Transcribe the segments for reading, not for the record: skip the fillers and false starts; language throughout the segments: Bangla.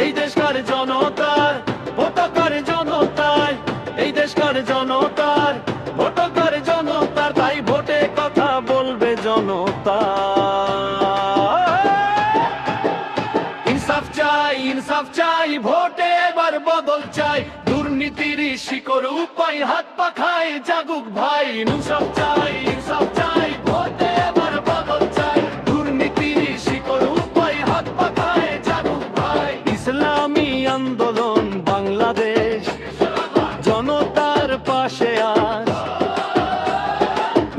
এই দেশকার জনতার ভোটকার জনতার, এই দেশকার জনতার ভোটকার জনতার, তাই ভোটে কথা বলবে জনতা। ইনসাফ চাই, ইনসাফ চাই, ভোটে এবার বদল চাই, দুর্নীতির শিকড় উপায় হাত পাখায় জাগুক ভাই। ইনসাফ চাই, ইনসাফ চাই, ভোটে এবার বদল চাই, দুর্নীতির শিকড় উপায় হাত পাখায় জাগুক ভাই। ইসলামী আন্দোলন বাংলাদেশ জনতার পাশে আজ,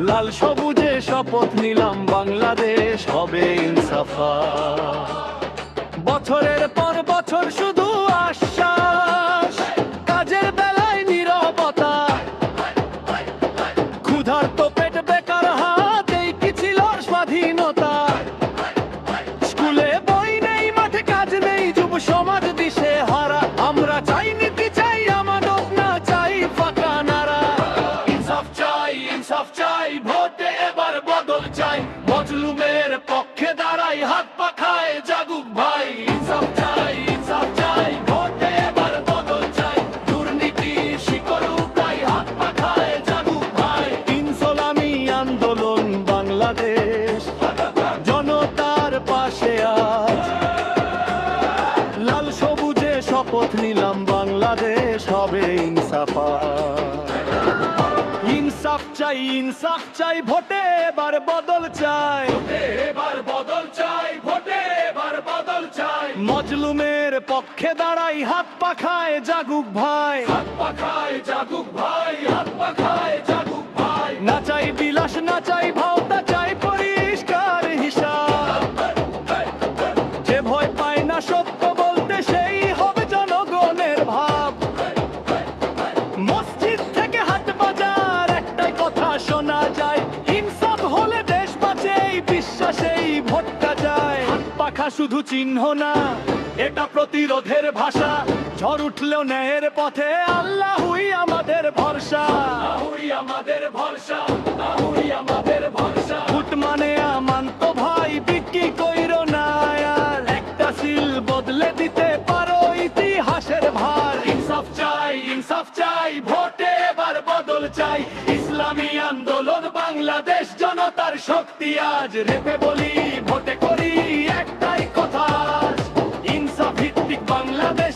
লাল সবুজে শপথ নিলাম বাংলাদেশ হবে ইনসাফা। বছরের পর বছর শুধু আশ্বাস, কাজের বেলায় নীরবতা, ক্ষুধার্ত পেট বেকার হাত, এই কি ছিল স্বাধীনতা। স্কুলে বই নেই, মাঠে কাজ নেই, যুব সমাজ দিশে হারা। আমরা চাই নীতি, চাই আমানত না, চাই ফাঁকা নারা। ইনসাফ চাই, ইনসাফ চাই, ভোটে এবার বদল চাই, মজলুমের পক্ষে দাঁড়াই হাত পাখায় জাগুক ভাই। ইনসাফ চাই, ইনসাফ চাই, ভোটে এবার বদল চাই, দুর্নীতি শিকড় উপায় হাত পাখায় জাগুক ভাই। ইনসালামি আন্দোলন বাংলাদেশ জনতার পাশে আজ, লাল সবুজে শপথ নিলাম বাংলাদেশ হবে ইনসাফা। ইনসাফ চাই, ইনসাফ চাই, ভোটে এবার বদল চাই, ভোটে এবার বদল চাই, ভোটে এবার বদল চাই, মজলুমের পক্ষে দাঁড়াই হাত পাখায় জাগুক ভাই। হাত পাখায় জাগুক ভাই, হাত পাখায় জাগুক ভাই। না চাই বিলাস, না চাই ভাওতা, চাই পরিষ্কার হিসাব। যে ভয় পায় না সত্য বলতে, সেই হবে জনগণের ভাব। মসজিদ থেকে হাট বাজার একটাই কথা শোনা যায়, ইনসাফ হলে দেশ বাঁচে, এই বিশ্বাসেই ভোটটা যায়। হাত পাখা শুধু চিহ্ন না, এটা প্রতিরোধের ভাষা, ঝড় উঠলেও ন্যায়ের পথে আল্লাহই আমাদের ভরসা। আল্লাহই আমাদের ভরসা, আল্লাহই আমাদের ভরসা। ভোট মানে আমান্ত ভাই, বিক্রি কইরো না আর, একটা সিল বদলে দিতে পারো ইতিহাসের ভার। ইনসাফ চাই, ইনসাফ চাই, ভোটে এবার বদল চাই, ইসলামী আন্দোলন বাংলাদেশ জনতার শক্তি আজ। রেপে বলি ভোটে করি একটাই কথা, ইনসাফ ভিত্তিক বাংলাদেশ